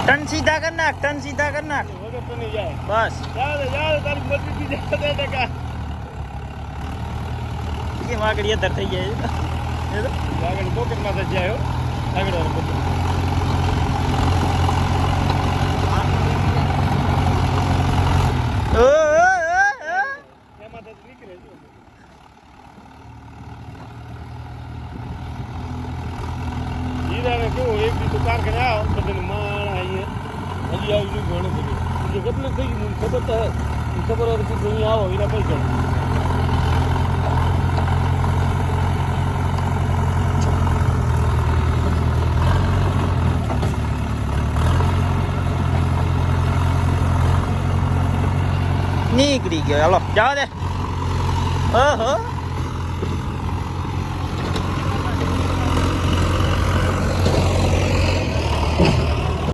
ton સીધા કર નાખ બસ કેમ આગળ યતર થઈ જાય આગળ પોકેટમાં જ જાય આગળ કેવું એક દી તો કારખાને આવો બધાને માણ અહીંયા હજી આવી ગયું ઘણું બધું કેટલું થઈ ગયું ખબર તો ખબર હોય કે અહીંયા આવો એના પૈસા નીકળી ગયો હાલો જવા દે ઓહો